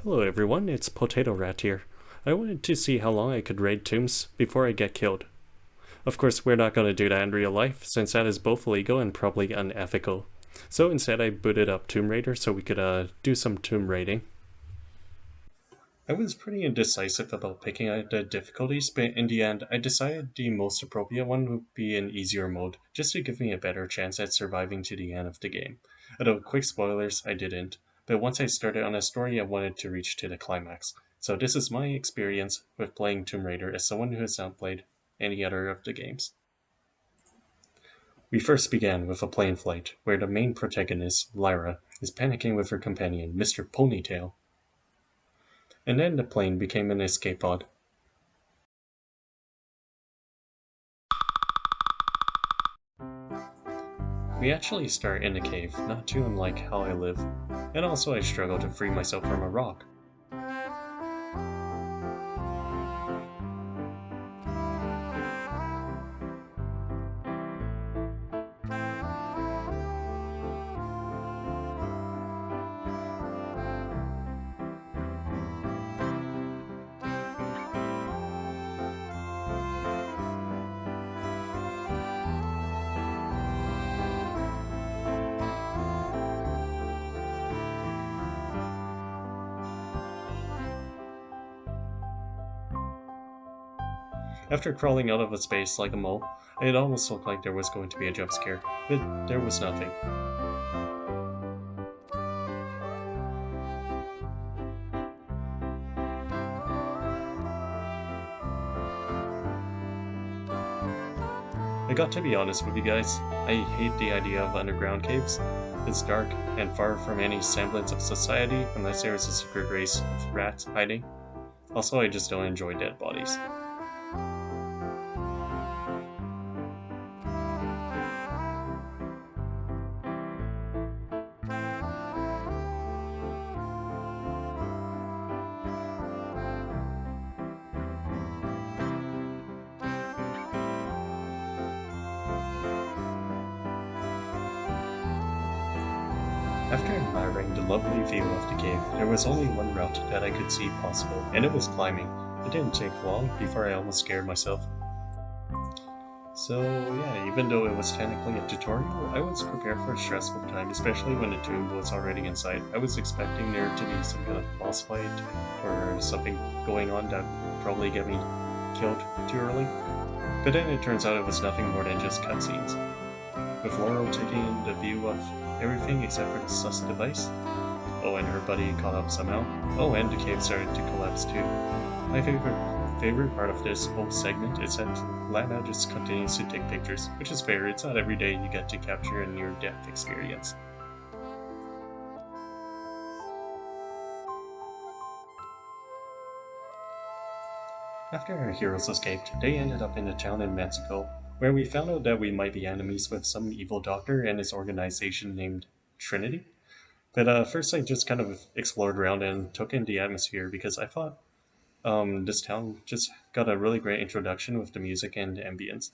Hello everyone, it's Potato Rat here. I wanted to see how long I could raid tombs before I get killed. Of course, we're not going to do that in real life, since that is both illegal and probably unethical. So instead I booted up Tomb Raider so we could do some tomb raiding. I was pretty indecisive about picking out the difficulties, but in the end I decided the most appropriate one would be an easier mode, just to give me a better chance at surviving to the end of the game. Although, quick spoilers, I didn't. But once I started on a story, I wanted to reach to the climax. So this is my experience with playing Tomb Raider as someone who has not played any other of the games. We first began with a plane flight, where the main protagonist, Lyra, is panicking with her companion, Mr. Ponytail. And then the plane became an escape pod. We actually start in a cave, not too unlike how I live, and also I struggle to free myself from a rock. After crawling out of a space like a mole, it almost looked like there was going to be a jump scare, but there was nothing. I got to be honest with you guys, I hate the idea of underground caves. It's dark and far from any semblance of society unless there is a secret race of rats hiding. Also, I just don't enjoy dead bodies. After admiring the lovely view of the cave, there was only one route that I could see possible, and it was climbing. It didn't take long before I almost scared myself. So yeah, even though it was technically a tutorial, I was prepared for a stressful time, especially when the tomb was already inside. I was expecting there to be some kind of boss fight or something going on that would probably get me killed too early. But then it turns out it was nothing more than just cutscenes, with Laurel taking in the view of everything except for the sus device. Oh, and her buddy caught up somehow. Oh, and the cave started to collapse too. My favorite part of this whole segment is that Lana just continues to take pictures, which is fair. It's not every day you get to capture a near-death experience. After our heroes escaped, they ended up in a town in Mexico, where we found out that we might be enemies with some evil doctor and his organization named Trinity. But first I just kind of explored around and took in the atmosphere because I thought this town just got a really great introduction with the music and the ambience.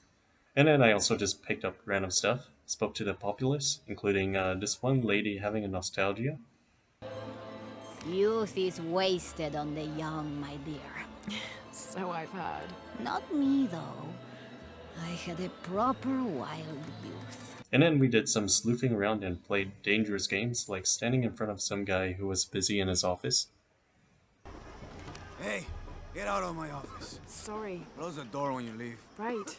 And then I also just picked up random stuff, spoke to the populace, including this one lady having a nostalgia. Youth is wasted on the young, my dear. So I've heard. Not me, though. I had a proper wild youth. And then we did some sleuthing around and played dangerous games, like standing in front of some guy who was busy in his office. Hey, get out of my office. Sorry. Close the door when you leave. Right.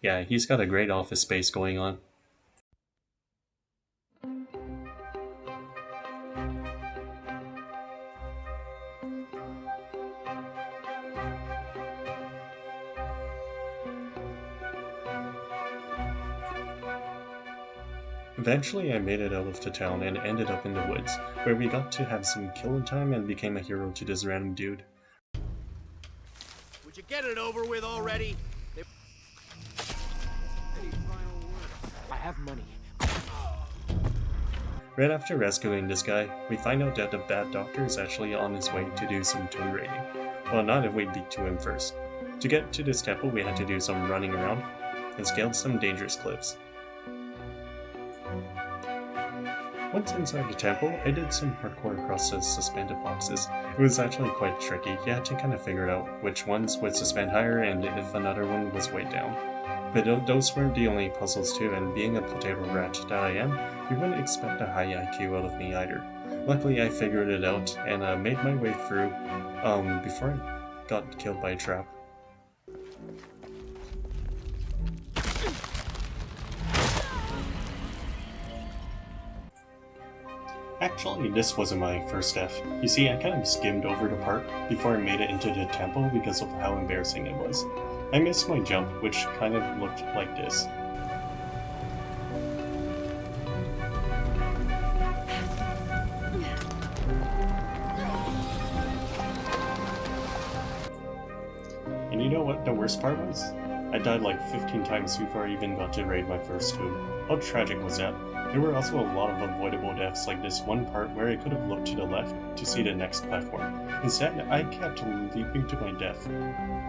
Yeah, he's got a great office space going on. Eventually I made it out of the town and ended up in the woods, where we got to have some killing time and became a hero to this random dude. Would you get it over with already? I have money. Right after rescuing this guy, we find out that the bad doctor is actually on his way to do some tomb raiding. Well, not if we beat to him first. To get to this temple, we had to do some running around and scaled some dangerous cliffs. Once inside the temple, I did some parkour across the suspended boxes. It was actually quite tricky. You had to kind of figure out which ones would suspend higher and if another one was weighed down. But those weren't the only puzzles too, and being a potato rat that I am, you wouldn't expect a high IQ out of me either. Luckily I figured it out and made my way through before I got killed by a trap. Actually, this wasn't my first death. You see, I kind of skimmed over the part before I made it into the temple because of how embarrassing it was. I missed my jump, which kind of looked like this. And you know what the worst part was? I died like 15 times before I even got to raid my first tomb. How tragic was that? There were also a lot of avoidable deaths, like this one part where I could have looked to the left to see the next platform. Instead, I kept leaping to my death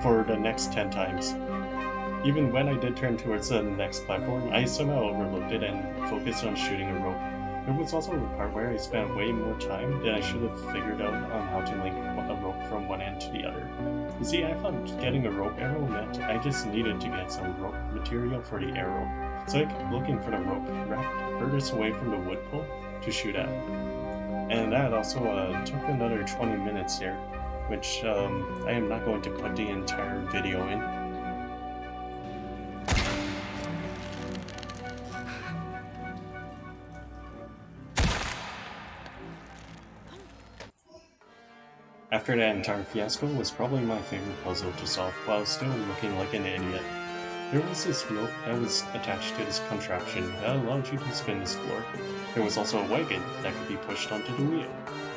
for the next 10 times. Even when I did turn towards the next platform, I somehow overlooked it and focused on shooting a rope. There was also a part where I spent way more time than I should have figured out on how to link a rope from one end to the other. You see, I thought getting a rope arrow meant I just needed to get some rope material for the arrow. So I kept looking for the rope wrapped furthest away from the wood pole to shoot at. And that also took another 20 minutes there, which I am not going to put the entire video in. After that entire fiasco was probably my favorite puzzle to solve while still looking like an idiot. There was this rope that was attached to this contraption that allowed you to spin this floor. There was also a wagon that could be pushed onto the wheel.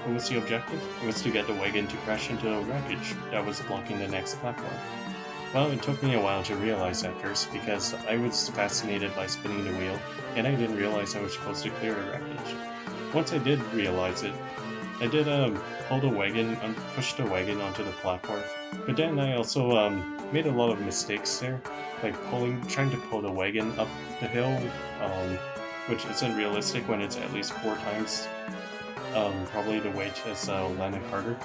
What was the objective? It was to get the wagon to crash into a wreckage that was blocking the next platform. Well, it took me a while to realize at first because I was fascinated by spinning the wheel and I didn't realize I was supposed to clear a wreckage. Once I did realize it, I did pull the wagon, push the wagon onto the platform, but then I also made a lot of mistakes there, like trying to pull the wagon up the hill, which isn't realistic when it's at least 4 times probably the weight as Lennon Carter,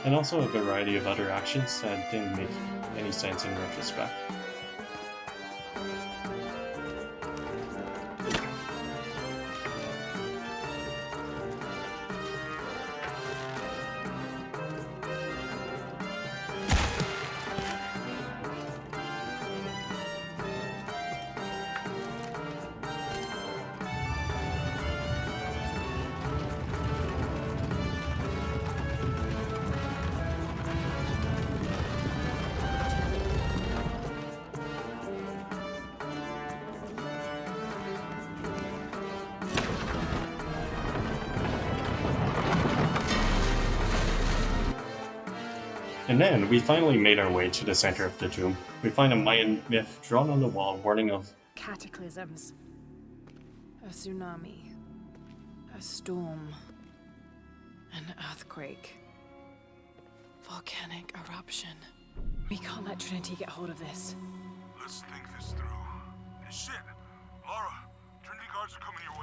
and also a variety of other actions that didn't make any sense in retrospect. And then, we finally made our way to the center of the tomb. We find a Mayan myth drawn on the wall warning of Cataclysms. A tsunami. A storm. An earthquake. Volcanic eruption. We can't let Trinity get hold of this. Let's think this through. Shit! Lara, Trinity guards are coming your